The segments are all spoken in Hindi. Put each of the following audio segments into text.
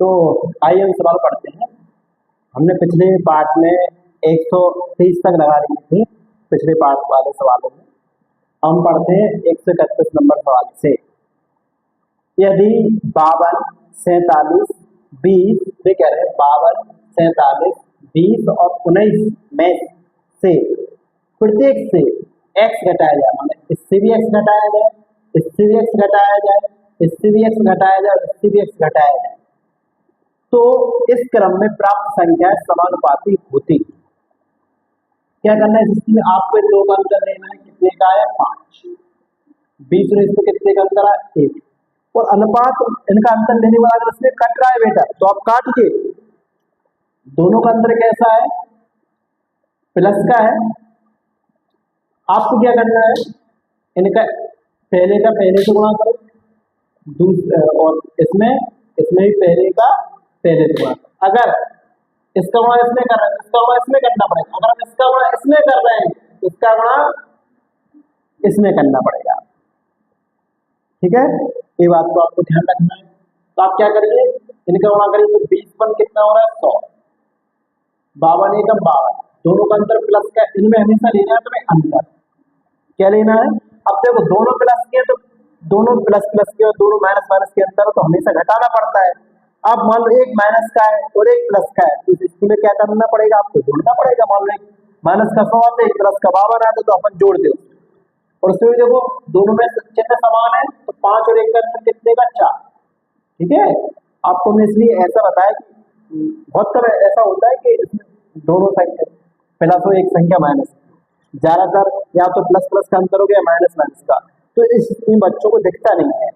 तो आइए हम सवाल पढ़ते हैं। हमने पिछले पार्ट में 130 तक लगा ली थी, पिछले पार्ट वाले सवालों में। हम पढ़ते हैं 131 नंबर सवाल से। यदि 52, 47, 20 वे कह रहे हैं 52, 47, 20 और 19 में से प्रत्येक से x घटाया जाए, मतलब इससे भी x घटाया जाए, इससे भी x घटाया जाए, इससे भी x घटाया जाए और इससे भी x घटाया जाए, तो इस क्रम में प्राप्त संख्या समानुपाती होती। क्या करना है इसमें? आपको दो का अंतर लेना है। कितने का है? 5। 20 और इसमें कितने का अंतर है? 1। और अनुपात इनका अंतर लेने वाला अगर इसमें कट रहा है बेटा तो आप काटिए। दोनों का अंतर कैसा है? प्लस का है। आपको क्या करना है? इनका पहले का पहले से गुणा करो, और इसमें भी पहले का पहले से गुणा करो। अगर इसका गुणा इसमें कर रहे हैं, इसका गुणा इसमें करना पड़ेगा। अगर हम इसका गुणा इसमें कर रहे हैं तो इसका गुणा इसमें करना पड़ेगा। ठीक है, ये बात को आपको ध्यान रखना है। तो आप क्या करिए, इनका गुणा करिए तो 20 पर कितना हो रहा है? 100। 52 एकम 52, दोनों का अंतर प्लस का। इनमें हमेशा लेना है तुम्हें अंतर। क्या लेना है? अब देखो दोनों प्लस के तो दोनों प्लस प्लस के और दोनों माइनस माइनस के अंतर तो हमेशा घटाना पड़ता है। अब मान लो एक माइनस का है और एक प्लस का है, तो इसमें क्या करना पड़ेगा? आपको जोड़ना पड़ेगा। मान लो माइनस का 100 आता है, एक प्लस का 52 आता है, तो अपन जोड़ दो। और उसमें देखो दोनों में चिन्ह समान है, तो 5 और 1 का अंतर कितने का? 4। ठीक है, आपको हमने इसलिए ऐसा बताया कि बहुत कम ऐसा होता है कि दोनों संख्या प्लस हो एक संख्या माइनस, ज्यादातर या तो प्लस प्लस का अंतर हो गया माइनस माइनस का, तो इन बच्चों को दिखता नहीं है।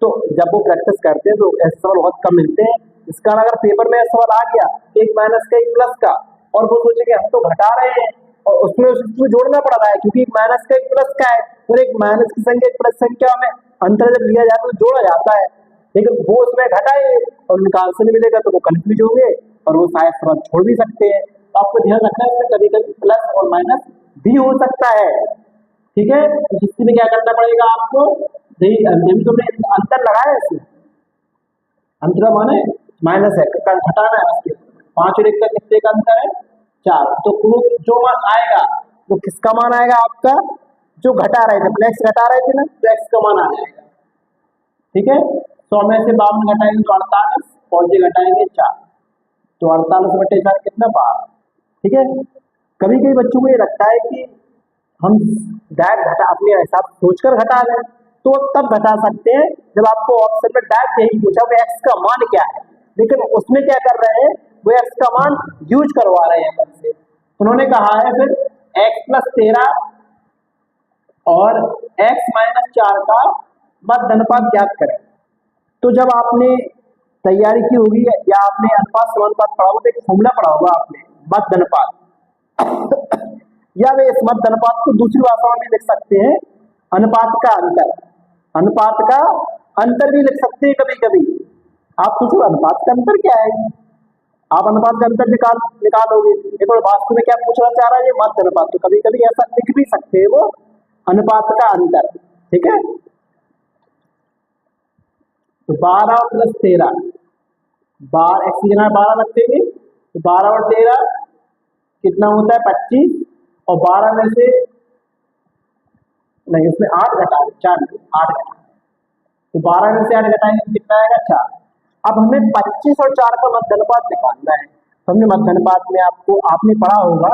तो जब वो प्रैक्टिस करते हैं तो ऐसे सवाल बहुत कम मिलते हैं। इस कारण अगर पेपर में ऐसा सवाल आ गया एक माइनस का एक प्लस का और वो सोचेंगे हम तो घटा रहे हैं और उसमें जोड़ना पड़ रहा है, क्योंकि एक माइनस का एक प्लस का है और एक माइनस की संख्या एक प्लस संख्या में अंतर जब लिया जाता है तो जोड़ा जाता है, लेकिन वो उसमें घटाए और उनका आंसर नहीं मिलेगा तो वो कंफ्यूज होंगे और वो शायद सवाल छोड़ भी सकते हैं। तो आपको ध्यान रखना है, इसमें कभी कभी प्लस और माइनस भी हो सकता है। ठीक है, जिसमें क्या करना पड़ेगा आपको? तुमने अंतर लगाया है, इसमें अंतर माने माइनस है, घटाना है। उसके 5 और 1 का कितने का अंतर है? 4। तो जो मान आएगा वो किसका मान आएगा? आपका जो घटा रहे थे, प्लस घटा रहे थे ना, तो x का मान आ जाएगा। ठीक है, 100 में से 52 घटाएंगे तो 48 और ये घटाएंगे 4, तो 48 बटे 4 कितना? 12। ठीक है, कभी कभी बच्चों को ये लगता है कि हम डायरेक्ट घटा अपने हिसाब सोचकर घटा लें, तो तब घटा सकते हैं जब आपको ऑप्शन में डायरेक्ट यही पूछा कि x का मान क्या है, लेकिन उसमें क्या कर रहे हैं? वो x का मान यूज करवा रहे हैं हमसे। उन्होंने कहा है फिर x + 13 और x - 4 का मध्य अनुपात ज्ञात करें। तो जब आपने तैयारी की होगी या आपने अनुपात समानुपात पढ़ा होगा तो एक फॉर्मूला पढ़ा होगा आपने, मध्य अनुपात या वे इस मध्य अनुपात को दूसरी भाषा में लिख सकते हैं अनुपात का अंतर। अनुपात का अंतर भी लिख सकते हैं कभी कभी। आप सोचो अनुपात का अंतर क्या है, आप अनुपात का अंतर निकालोगे, एक और वास्तव में क्या पूछना चाह रहा है? ये मध्य अनुपात। तो कभी कभी ऐसा लिख भी सकते हैं वो अनुपात का अंतर। ठीक है, तो 12 + 13, 12 x की जगह 12 रख देंगे तो 12 और 13 कितना होता है? 25। और 12 में से नहीं, इसमें 8 घटाएंगे, 4 8 घटाएंगे, तो 12 में से 8 घटाएंगे कितना आएगा? 4। अब हमें 25 और 4 का मध्य अनुपात निकालना है। तो हमने मध्य अनुपात में आपने पढ़ा होगा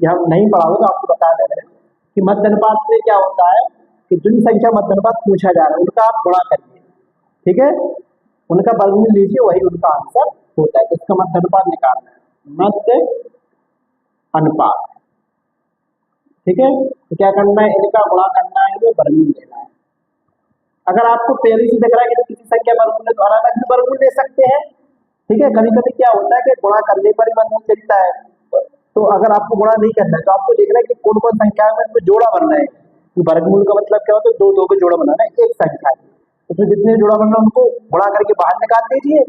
या नहीं पढ़ा होगा तो आपको बता दे रहे हैं कि मध्य अनुपात में क्या होता है कि जिन संख्या मध्य अनुपात पूछा जा रहा है उनका आप गुणा करिए। ठीक है, उनका वर्गमूल लीजिए, वही उनका आंसर होता है। तो इसका मध्य अनुपात निकालना है, मध्य अनुपात। ठीक है, तो क्या करना है? इनका गुणा करना है, वो वर्गमूल लेना है। अगर आपको पहले से दिख रहा है कि किसी संख्या वर्गमूल है तो अलग भी वर्गमूल ले सकते हैं। ठीक है, कभी कभी क्या होता है कि गुणा करने पर ही वर्गमूल दिखता है, तो अगर आपको गुणा नहीं करना है तो आपको देखना है कि कौन कौन संख्या में इसमें जोड़ा बनना है। तो वर्गमूल का मतलब क्या होता है? 2 2 के जोड़ा बनाना है एक संख्या में, उसमें जितने जोड़ा बनना है उनको गुणा करके बाहर निकाल दीजिए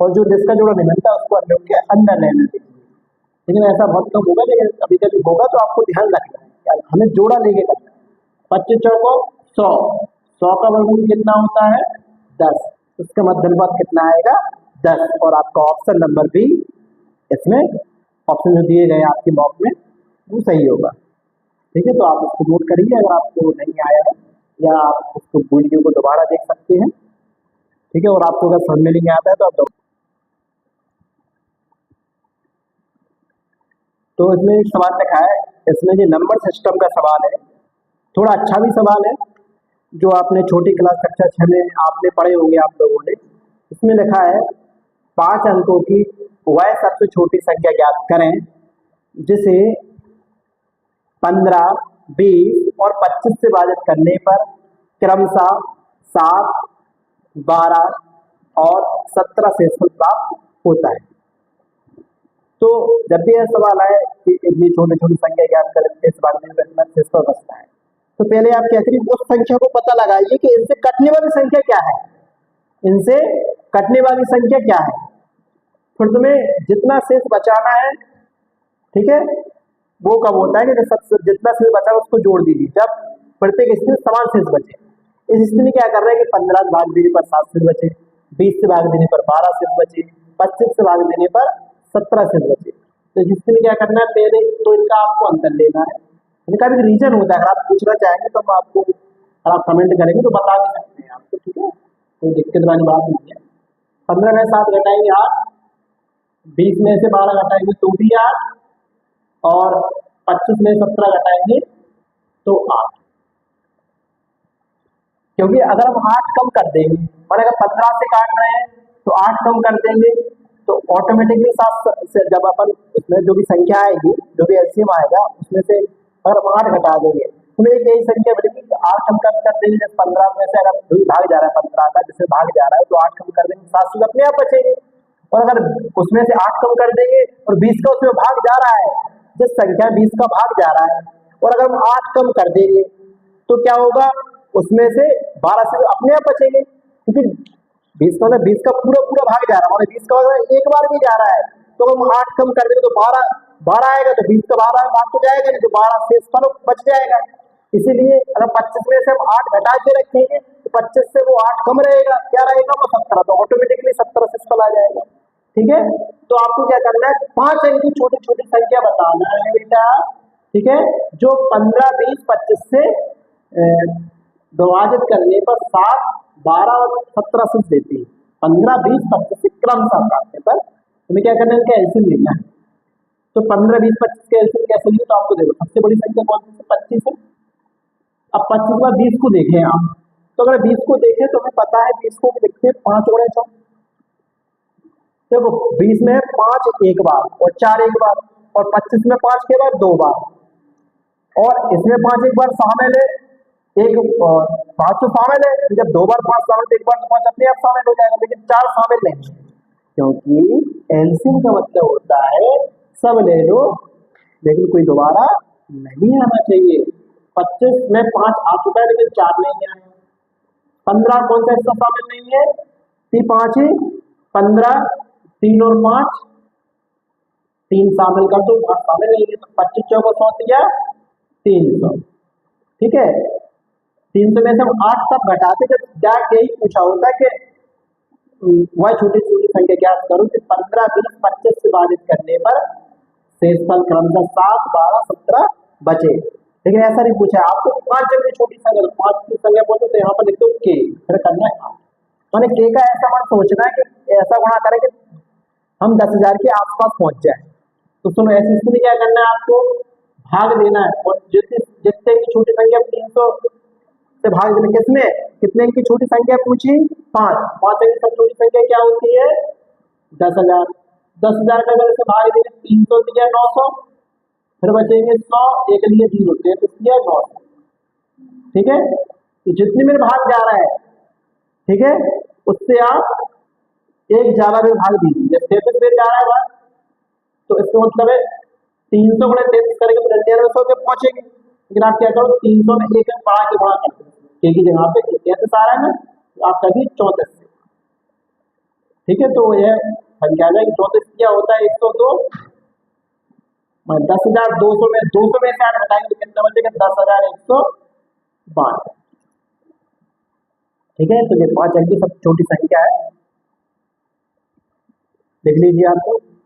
और जो जिसका जोड़ा नहीं बनता उसको अंदर लेने दीजिए। लेकिन ऐसा बहुत कम होगा, लेकिन कभी कभी होगा तो आपको ध्यान रखना है, हमें जोड़ा लेके करना है। 25 चौको 100, 100 का वर्गमूल कितना होता है? 10। उसका मध्य अनुपात कितना आएगा? 10 और आपका ऑप्शन नंबर बी इसमें ऑप्शन जो दिए गए आपके मॉक में वो सही होगा। ठीक है, तो आप उसको नोट करिए अगर आपको नहीं आया है, या आप उसको वीडियो को दोबारा देख सकते हैं। ठीक है, और आपको अगर समझ में नहीं आता है तो आप तो इसमें एक सवाल लिखा है, इसमें जो नंबर सिस्टम का सवाल है, थोड़ा अच्छा भी सवाल है, जो आपने छोटी क्लास कक्षा 6 में आपने पढ़े होंगे आप लोगों ने। इसमें लिखा है 5 अंकों की वह सबसे छोटी संख्या ज्ञात करें जिसे 15, 20 और 25 से विभाजित करने पर क्रमशः 7, 12 और 17 शेषफल प्राप्त होता है। तो जब भी यह सवाल आए कि इतनी छोटी छोटी संख्या ज्ञात करें इस बारे में शेषफल बचता है, तो पहले आप क्या करिए, उस संख्या को पता लगाइए कि इनसे कटने वाली संख्या क्या है, इनसे कटने वाली संख्या क्या है। फिर तुम्हें जितना शेष बचाना है, ठीक है, वो कब होता है कि जब जितना शेष बचा उसको जोड़ दीजिए, जब प्रत्येक स्थिति में समान शेष बचे। इस स्थिति में क्या कर रहे हैं कि 15 से भाग देने पर 7 शेष बचे, 20 से भाग देने पर 12 शेष बचे, 25 से भाग देने पर 17 शेष बचे। तो इस स्थिति में क्या करना है, पहले तो इनका आपको अंतर लेना है। इनका भी रीजन होता है, अगर आप पूछना चाहेंगे तो आपको, अगर आप कमेंट करेंगे तो बता भी सकते हैं आपको। ठीक है, कोई दिक्कत वाली बात नहीं है। 15 में 7 घटाएंगे 8, 20 में से 12 घटाएंगे तो भी 8, और 25 में 17 घटाएंगे तो 8। क्योंकि अगर हम 8 कम कर देंगे, और अगर 15 से काट रहे हैं तो 8 कम कर देंगे तो ऑटोमेटिकली 7 से जब अपन उसमें जो भी संख्या आएगी, जो भी एलसीएम आएगा, उसमें से अगर हम 8 घटा देंगे तो एक यही संख्या बनेगी, 8 कम कर देंगे। जैसे 15 में से अगर भाग जा रहा है 15 का, जैसे भाग जा रहा है तो 8 कम कर देंगे, 7 से अपने आप बचेंगे। और अगर उसमें से 8 कम कर देंगे और 20 का उसमें भाग जा रहा है, जिस संख्या 20 का भाग जा रहा है, और अगर हम 8 कम कर देंगे तो क्या होगा, उसमें से 12 से अपने आप बचेंगे, क्योंकि 20 का मतलब 20 का पूरा पूरा भाग जा रहा है, 20 का मतलब एक बार भी जा रहा है। तो हम 8 कम कर देंगे तो 12 आएगा, तो 20 का 12 भाग तो जाएगा नहीं, तो 12 शेषफल बच जाएगा। इसीलिए अगर 25 में से हम 8 घटा के रखेंगे तो 25 से वो 8 कम रहेगा, क्या रहेगा, वो 17, तो ऑटोमेटिकली 17 शेषफल आ जाएगा। ठीक है, तो आपको क्या करना है, 5 अंक की छोटी छोटी संख्या बताना है बेटा। ठीक है, जो 15, 20, 25 से विभाजित करने पर 7, 12 और 17 शेष देती है। 15, 20, 25 से क्रमशः काटने पर तुम्हें क्या करना है, इनका एलसीएम लेना है। तो 15, 20, 25 के एलसीएम कैसे लिए, तो आपको देखो सबसे बड़ी संख्या कौन सी है, 25 है। अब 25 के बाद 20 को देखें आप, तो अगर 20 को देखें तो हमें पता है 20 को लिखते हैं 5 गुणे 4। देखो 20 में 5 एक बार और 4 एक बार, और 25 में 5 के बाद 2 बार, और इसमें 5 एक बार शामिल है, एक 5 तो शामिल है, जब 2 बार 5 शामिल, एक बार तो 5 अपने आप शामिल हो जाएगा, लेकिन 4 शामिल नहीं है, क्योंकि एलसीएम का मतलब होता है सब ले लो लेकिन कोई दोबारा नहीं आना चाहिए। 25 में 5 आ चुका है लेकिन 4 नहीं आया। 15 कौन सा हिस्सा शामिल नहीं है, 5 है, 15, 3 और 5, 3 शामिल कर दो, 5 शामिल नहीं है, तो 25 चौका 100 दिया 300। ठीक है, 300 में से हम 8 तब घटाते जब जाके यही पूछा होता है कि वह छोटी छोटी संख्या ज्ञात करो कि 15, 20, 25 से विभाजित करने पर शेषफल क्रमशः 7, 12, 17 बचे। लेकिन ऐसा नहीं पूछा आपको 5 अंक की छोटी संख्या, 5 की संख्या बोलते तो यहाँ पर लिख दो के, फिर करना है मैंने के का ऐसा मन सोचना है कि ऐसा गुणा करें कि हम 10,000 के आसपास पहुंच जाए। तो सुनो, ऐसी स्थिति में क्या करना है, आपको भाग देना है, और जितने की छोटी संख्या 300 से भाग देना, किसमें, कितने की छोटी संख्या पूछी, 5 अंक की छोटी संख्या क्या होती है, 10,000। 10,000 का अगर इसे भाग देंगे 300 दिया 900, फिर बचेंगे 100, एक लिए 0 होते हैं तो दिया 900। ठीक है, तो जितने में भाग जा रहा है, ठीक है, उससे आप एक ज्यादा में भाग दीजिए। जब 33 में जा रहा है भाग, तो इसका मतलब है 300 गुणे 33 करेंगे तो 9900 के पहुंचेंगे। लेकिन आप क्या करो, 300 में एक अंक बढ़ा के गुणा करते हैं, के की जगह पे 33 आ रहा है ना, तो आप कभी 34 से। ठीक है, तो यह संख्या है कि 34 क्या होता है, 102। 10,200 में 200 में से 8 घटाएंगे तो कितना बचेगा, 10,112। ठीक है, तो ये 5 अंक की सब छोटी संख्या है। लिख लीजिए आप लोग।